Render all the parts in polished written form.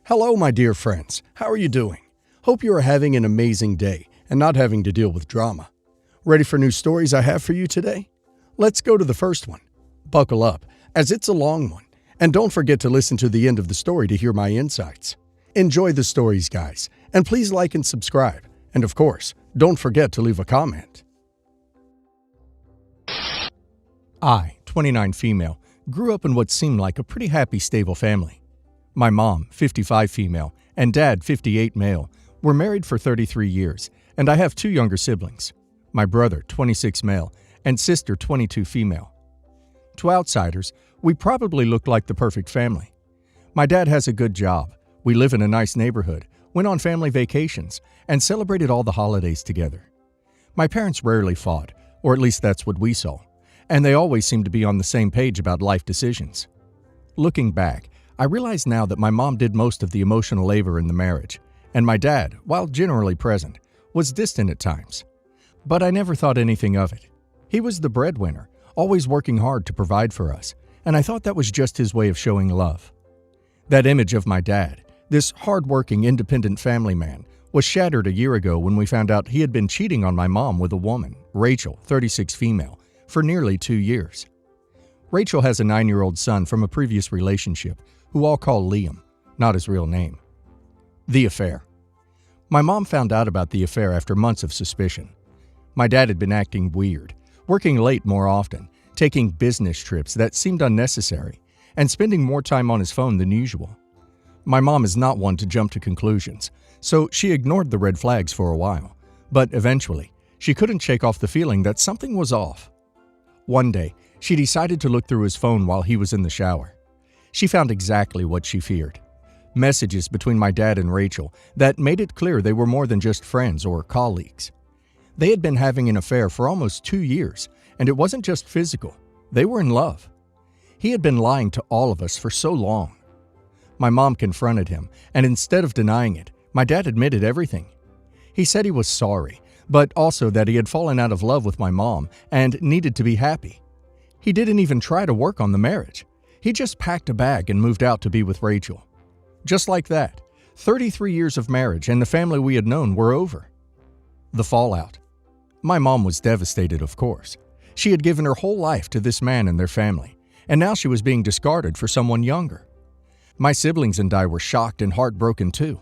Hello, my dear friends. How are you doing? Hope you are having an amazing day and not having to deal with drama. Ready for new stories I have for you today? Let's go to the first one. Buckle up, as it's a long one, and don't forget to listen to the end of the story to hear my insights. Enjoy the stories, guys, and please like and subscribe. And of course, don't forget to leave a comment. I, 29 female, grew up in what seemed like a pretty happy, stable family. My mom, 55 female, and dad, 58 male, were married for 33 years, and I have two younger siblings. My brother, 26 male, and sister, 22 female. To outsiders, we probably looked like the perfect family. My dad has a good job, we live in a nice neighborhood, went on family vacations, and celebrated all the holidays together. My parents rarely fought, or at least that's what we saw, and they always seemed to be on the same page about life decisions. Looking back, I realize now that my mom did most of the emotional labor in the marriage, and my dad, while generally present, was distant at times. But I never thought anything of it. He was the breadwinner, always working hard to provide for us, and I thought that was just his way of showing love. That image of my dad, this hard-working, independent family man, was shattered a year ago when we found out he had been cheating on my mom with a woman, Rachel, 36 female, for nearly 2 years. Rachel has a 9-year-old son from a previous relationship, who I'll call Liam, not his real name. The affair. My mom found out about the affair after months of suspicion. My dad had been acting weird, working late more often, taking business trips that seemed unnecessary, and spending more time on his phone than usual. My mom is not one to jump to conclusions, so she ignored the red flags for a while, but eventually, she couldn't shake off the feeling that something was off. One day, she decided to look through his phone while he was in the shower. She found exactly what she feared. Messages between my dad and Rachel that made it clear they were more than just friends or colleagues. They had been having an affair for almost 2 years, and it wasn't just physical. They were in love. He had been lying to all of us for so long. My mom confronted him, and instead of denying it, my dad admitted everything. He said he was sorry, but also that he had fallen out of love with my mom and needed to be happy. He didn't even try to work on the marriage. He just packed a bag and moved out to be with Rachel. Just like that, 33 years of marriage and the family we had known were over. The fallout. My mom was devastated, of course. She had given her whole life to this man and their family, and now she was being discarded for someone younger. My siblings and I were shocked and heartbroken too.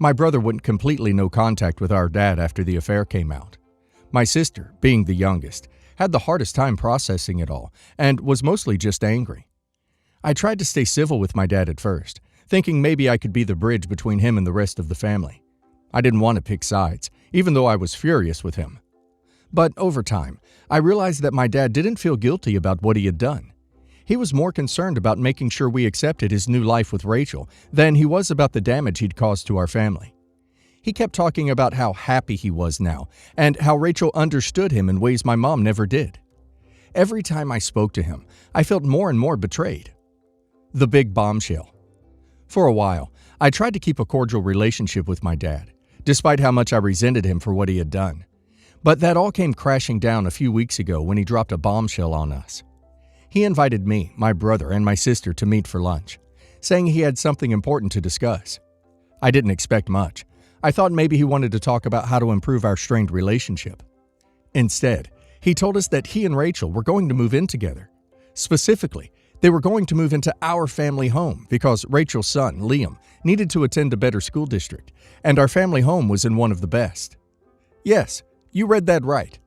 My brother went completely no contact with our dad after the affair came out. My sister, being the youngest, had the hardest time processing it all and was mostly just angry. I tried to stay civil with my dad at first, thinking maybe I could be the bridge between him and the rest of the family. I didn't want to pick sides, even though I was furious with him. But over time, I realized that my dad didn't feel guilty about what he had done. He was more concerned about making sure we accepted his new life with Rachel than he was about the damage he'd caused to our family. He kept talking about how happy he was now and how Rachel understood him in ways my mom never did. Every time I spoke to him, I felt more and more betrayed. The big bombshell. For a while, I tried to keep a cordial relationship with my dad, despite how much I resented him for what he had done. But that all came crashing down a few weeks ago when he dropped a bombshell on us. He invited me, my brother, and my sister to meet for lunch, saying he had something important to discuss. I didn't expect much. I thought maybe he wanted to talk about how to improve our strained relationship. Instead, he told us that he and Rachel were going to move in together. Specifically, they were going to move into our family home because Rachel's son, Liam, needed to attend a better school district, and our family home was in one of the best. Yes, you read that right.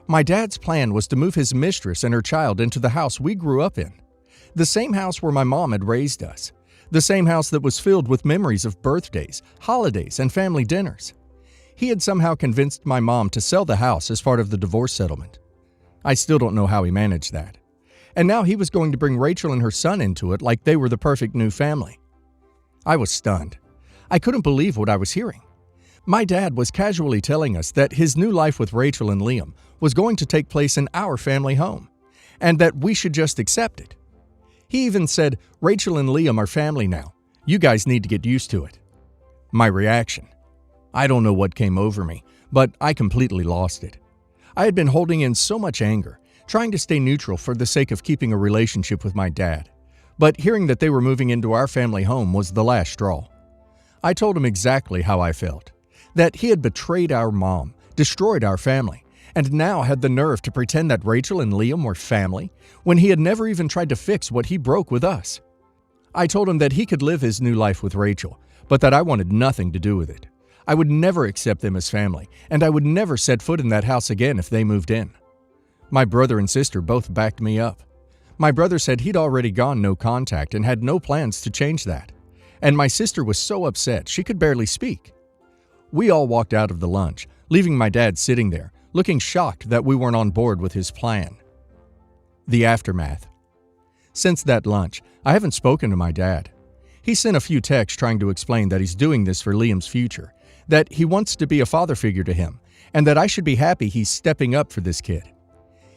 My dad's plan was to move his mistress and her child into the house we grew up in. The same house where my mom had raised us. The same house that was filled with memories of birthdays, holidays, and family dinners. He had somehow convinced my mom to sell the house as part of the divorce settlement. I still don't know how he managed that. And now he was going to bring Rachel and her son into it like they were the perfect new family. I was stunned. I couldn't believe what I was hearing. My dad was casually telling us that his new life with Rachel and Liam was going to take place in our family home, and that we should just accept it. He even said, "Rachel and Liam are family now. You guys need to get used to it." My reaction. I don't know what came over me, but I completely lost it. I had been holding in so much anger, trying to stay neutral for the sake of keeping a relationship with my dad. But hearing that they were moving into our family home was the last straw. I told him exactly how I felt. That he had betrayed our mom, destroyed our family, and now had the nerve to pretend that Rachel and Liam were family when he had never even tried to fix what he broke with us. I told him that he could live his new life with Rachel, but that I wanted nothing to do with it. I would never accept them as family, and I would never set foot in that house again if they moved in. My brother and sister both backed me up. My brother said he'd already gone no contact and had no plans to change that. And my sister was so upset she could barely speak. We all walked out of the lunch, leaving my dad sitting there, looking shocked that we weren't on board with his plan. The aftermath. Since that lunch, I haven't spoken to my dad. He sent a few texts trying to explain that he's doing this for Liam's future, that he wants to be a father figure to him, and that I should be happy he's stepping up for this kid.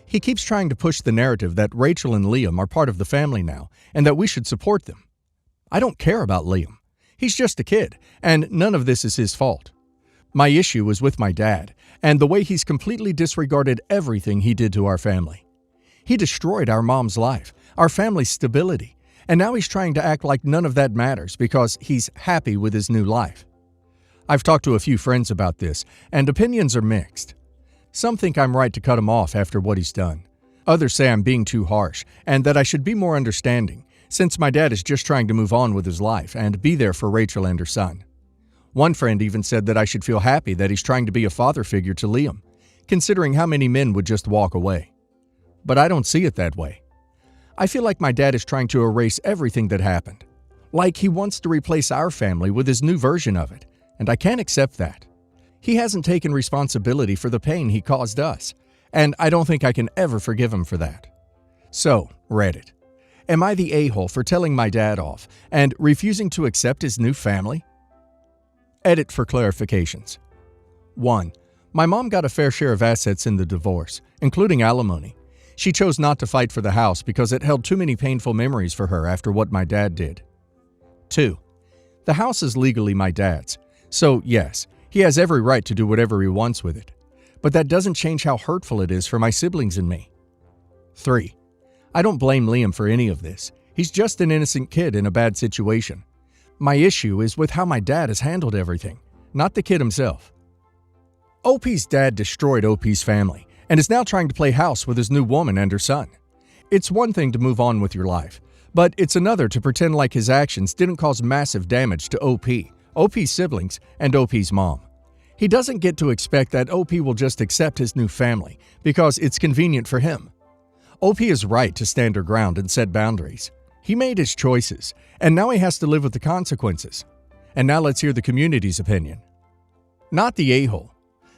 He keeps trying to push the narrative that Rachel and Liam are part of the family now, and that we should support them. I don't care about Liam. He's just a kid, and none of this is his fault. My issue is with my dad, and the way he's completely disregarded everything he did to our family. He destroyed our mom's life, our family's stability, and now he's trying to act like none of that matters because he's happy with his new life. I've talked to a few friends about this, and opinions are mixed. Some think I'm right to cut him off after what he's done. Others say I'm being too harsh, and that I should be more understanding, since my dad is just trying to move on with his life and be there for Rachel and her son. One friend even said that I should feel happy that he's trying to be a father figure to Liam, considering how many men would just walk away. But I don't see it that way. I feel like my dad is trying to erase everything that happened. Like he wants to replace our family with his new version of it, and I can't accept that. He hasn't taken responsibility for the pain he caused us, and I don't think I can ever forgive him for that. So, Reddit. Am I the a-hole for telling my dad off and refusing to accept his new family? Edit for clarifications. 1. My mom got a fair share of assets in the divorce, including alimony. She chose not to fight for the house because it held too many painful memories for her after what my dad did. 2. The house is legally my dad's, so yes, he has every right to do whatever he wants with it. But that doesn't change how hurtful it is for my siblings and me. 3. I don't blame Liam for any of this. He's just an innocent kid in a bad situation. My issue is with how my dad has handled everything, not the kid himself. OP's dad destroyed OP's family and is now trying to play house with his new woman and her son. It's one thing to move on with your life, but it's another to pretend like his actions didn't cause massive damage to OP's siblings, and OP's mom. He doesn't get to expect that OP will just accept his new family because it's convenient for him. OP is right to stand her ground and set boundaries. He made his choices, and now he has to live with the consequences. And now let's hear the community's opinion. Not the a-hole.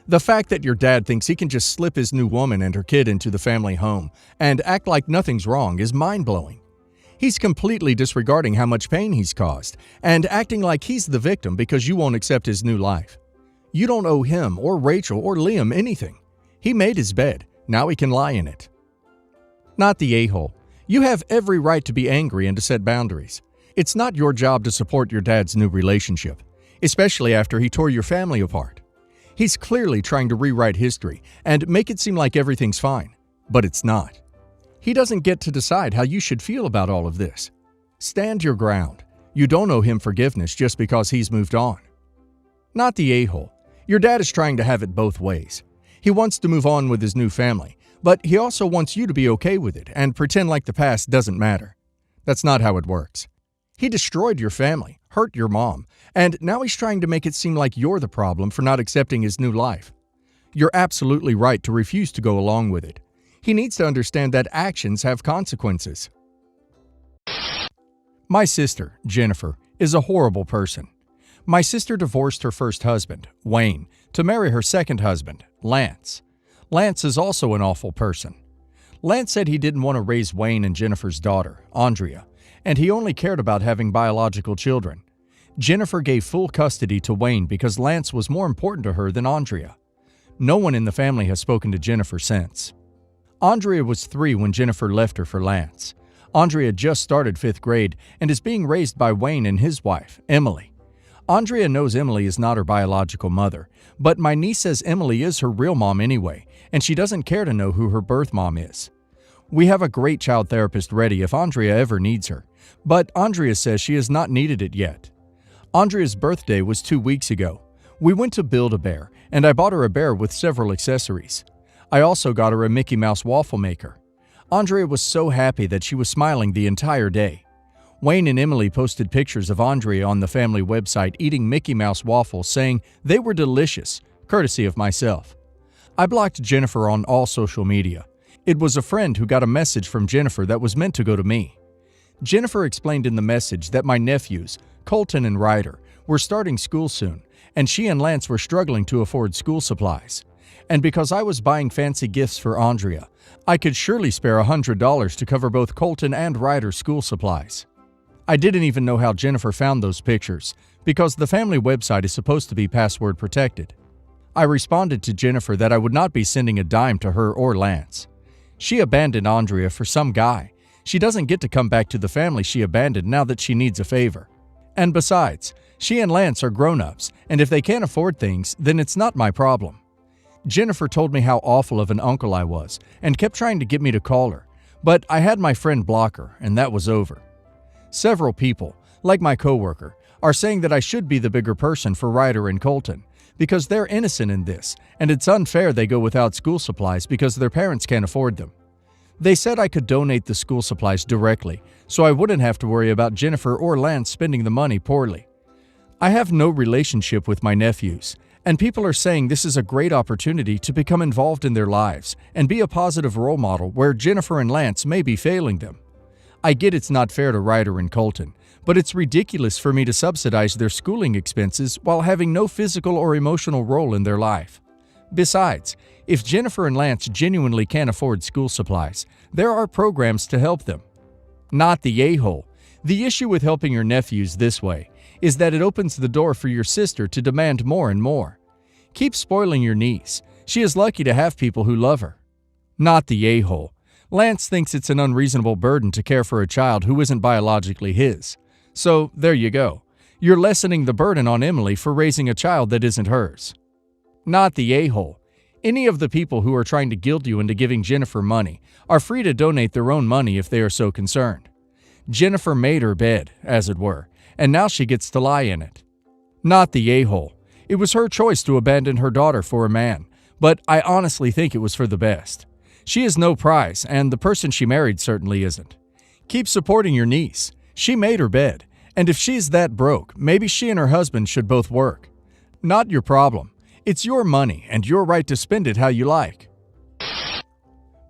The fact that your dad thinks he can just slip his new woman and her kid into the family home and act like nothing's wrong is mind-blowing. He's completely disregarding how much pain he's caused and acting like he's the victim because you won't accept his new life. You don't owe him or Rachel or Liam anything. He made his bed. Now he can lie in it. Not the a-hole. You have every right to be angry and to set boundaries. It's not your job to support your dad's new relationship, especially after he tore your family apart. He's clearly trying to rewrite history and make it seem like everything's fine, but it's not. He doesn't get to decide how you should feel about all of this. Stand your ground. You don't owe him forgiveness just because he's moved on. Not the a-hole. Your dad is trying to have it both ways. He wants to move on with his new family, but he also wants you to be okay with it and pretend like the past doesn't matter. That's not how it works. He destroyed your family, hurt your mom, and now he's trying to make it seem like you're the problem for not accepting his new life. You're absolutely right to refuse to go along with it. He needs to understand that actions have consequences. My sister, Jennifer, is a horrible person. My sister divorced her first husband, Wayne, to marry her second husband, Lance. Lance is also an awful person. Lance said he didn't want to raise Wayne and Jennifer's daughter, Andrea, and he only cared about having biological children. Jennifer gave full custody to Wayne because Lance was more important to her than Andrea. No one in the family has spoken to Jennifer since. Andrea was 3 when Jennifer left her for Lance. Andrea just started 5th grade and is being raised by Wayne and his wife, Emily. Andrea knows Emily is not her biological mother, but my niece says Emily is her real mom anyway, and she doesn't care to know who her birth mom is. We have a great child therapist ready if Andrea ever needs her, but Andrea says she has not needed it yet. Andrea's birthday was 2 weeks ago. We went to Build-A-Bear, and I bought her a bear with several accessories. I also got her a Mickey Mouse waffle maker. Andrea was so happy that she was smiling the entire day. Wayne and Emily posted pictures of Andrea on the family website eating Mickey Mouse waffles, saying they were delicious, courtesy of myself. I blocked Jennifer on all social media. It was a friend who got a message from Jennifer that was meant to go to me. Jennifer explained in the message that my nephews, Colton and Ryder, were starting school soon, and she and Lance were struggling to afford school supplies. And because I was buying fancy gifts for Andrea, I could surely spare $100 to cover both Colton and Ryder's school supplies. I didn't even know how Jennifer found those pictures, because the family website is supposed to be password protected. I responded to Jennifer that I would not be sending a dime to her or Lance. She abandoned Andrea for some guy. She doesn't get to come back to the family she abandoned now that she needs a favor. And besides, she and Lance are grown-ups, and if they can't afford things, then it's not my problem. Jennifer told me how awful of an uncle I was, and kept trying to get me to call her, but I had my friend block her, and that was over. Several people, like my coworker, are saying that I should be the bigger person for Ryder and Colton, because they're innocent in this, and it's unfair they go without school supplies because their parents can't afford them. They said I could donate the school supplies directly, so I wouldn't have to worry about Jennifer or Lance spending the money poorly. I have no relationship with my nephews, and people are saying this is a great opportunity to become involved in their lives and be a positive role model where Jennifer and Lance may be failing them. I get it's not fair to Ryder and Colton, but it's ridiculous for me to subsidize their schooling expenses while having no physical or emotional role in their life. Besides, if Jennifer and Lance genuinely can't afford school supplies, there are programs to help them. Not the a-hole. The issue with helping your nephews this way is that it opens the door for your sister to demand more and more. Keep spoiling your niece. She is lucky to have people who love her. Not the a-hole. Lance thinks it's an unreasonable burden to care for a child who isn't biologically his. So, there you go. You're lessening the burden on Emily for raising a child that isn't hers. Not the a-hole. Any of the people who are trying to guilt you into giving Jennifer money are free to donate their own money if they are so concerned. Jennifer made her bed, as it were, and now she gets to lie in it. Not the a-hole. It was her choice to abandon her daughter for a man, but I honestly think it was for the best. She is no prize, and the person she married certainly isn't. Keep supporting your niece. She made her bed, and if she's that broke, maybe she and her husband should both work. Not your problem. It's your money, and your right to spend it how you like.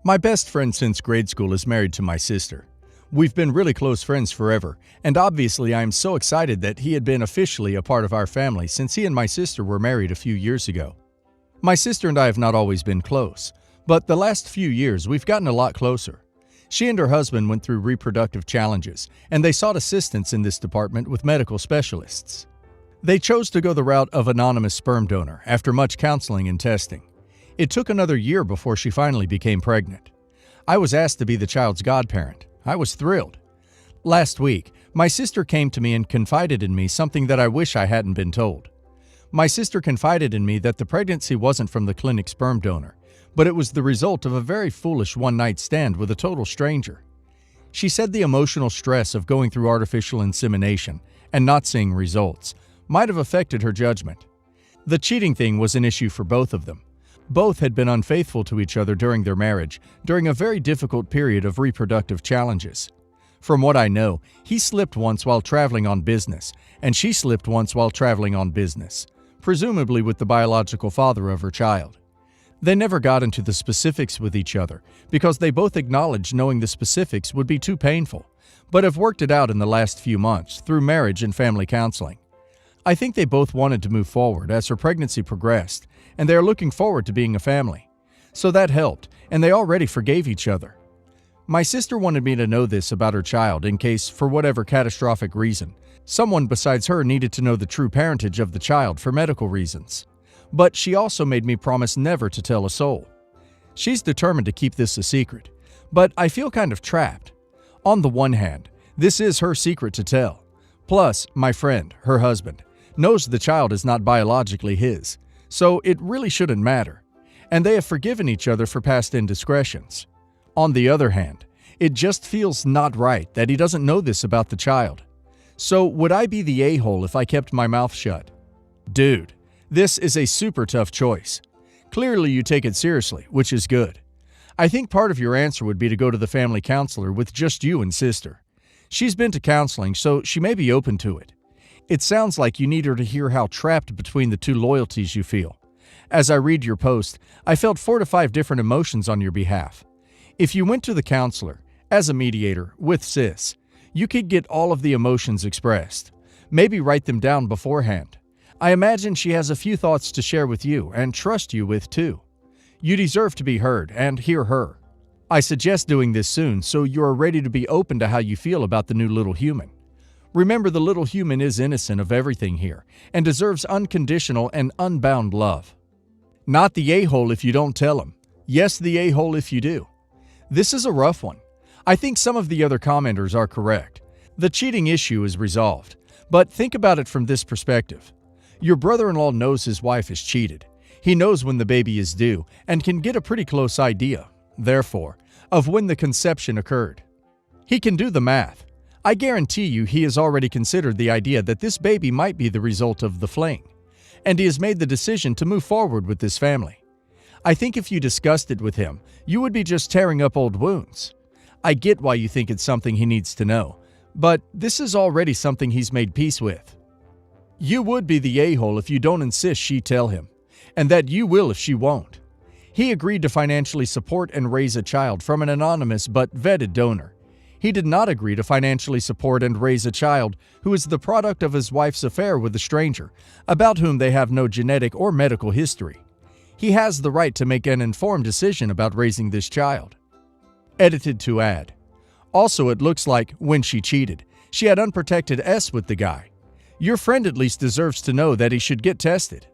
My best friend since grade school is married to my sister. We've been really close friends forever, and obviously I am so excited that he had been officially a part of our family since he and my sister were married a few years ago. My sister and I have not always been close, but the last few years we've gotten a lot closer. She and her husband went through reproductive challenges, and they sought assistance in this department with medical specialists. They chose to go the route of anonymous sperm donor after much counseling and testing. It took another year before she finally became pregnant. I was asked to be the child's godparent. I was thrilled. Last week, my sister came to me and confided in me something that I wish I hadn't been told. My sister confided in me that the pregnancy wasn't from the clinic sperm donor, but it was the result of a very foolish one-night stand with a total stranger. She said the emotional stress of going through artificial insemination and not seeing results might have affected her judgment. The cheating thing was an issue for both of them. Both had been unfaithful to each other during their marriage, during a very difficult period of reproductive challenges. From what I know, he slipped once while traveling on business, and she slipped once while traveling on business, presumably with the biological father of her child. They never got into the specifics with each other because they both acknowledged knowing the specifics would be too painful, but have worked it out in the last few months through marriage and family counseling. I think they both wanted to move forward as her pregnancy progressed, and they are looking forward to being a family. So that helped, and they already forgave each other. My sister wanted me to know this about her child in case, for whatever catastrophic reason, someone besides her needed to know the true parentage of the child for medical reasons. But she also made me promise never to tell a soul. She's determined to keep this a secret, but I feel kind of trapped. On the one hand, this is her secret to tell. Plus, my friend, her husband, knows the child is not biologically his, so it really shouldn't matter, and they have forgiven each other for past indiscretions. On the other hand, it just feels not right that he doesn't know this about the child. So, would I be the a-hole if I kept my mouth shut? Dude, this is a super tough choice. Clearly, you take it seriously, which is good. I think part of your answer would be to go to the family counselor with just you and sister. She's been to counseling, so she may be open to it. It sounds like you need her to hear how trapped between the two loyalties you feel. As I read your post, I felt 4 to 5 different emotions on your behalf. If you went to the counselor, as a mediator, with sis, you could get all of the emotions expressed. Maybe write them down beforehand. I imagine she has a few thoughts to share with you and trust you with too. You deserve to be heard and hear her. I suggest doing this soon so you are ready to be open to how you feel about the new little human. Remember, the little human is innocent of everything here and deserves unconditional and unbound love. Not the a-hole if you don't tell him. Yes, the a-hole if you do. This is a rough one. I think some of the other commenters are correct. The cheating issue is resolved, but think about it from this perspective. Your brother-in-law knows his wife has cheated. He knows when the baby is due and can get a pretty close idea, therefore, of when the conception occurred. He can do the math. I guarantee you he has already considered the idea that this baby might be the result of the fling, and he has made the decision to move forward with this family. I think if you discussed it with him, you would be just tearing up old wounds. I get why you think it's something he needs to know, but this is already something he's made peace with. You would be the a-hole if you don't insist she tell him, and that you will if she won't. He agreed to financially support and raise a child from an anonymous but vetted donor. He did not agree to financially support and raise a child who is the product of his wife's affair with a stranger, about whom they have no genetic or medical history. He has the right to make an informed decision about raising this child. Edited to add. Also, it looks like, when she cheated, she had unprotected S with the guy. Your friend at least deserves to know that he should get tested.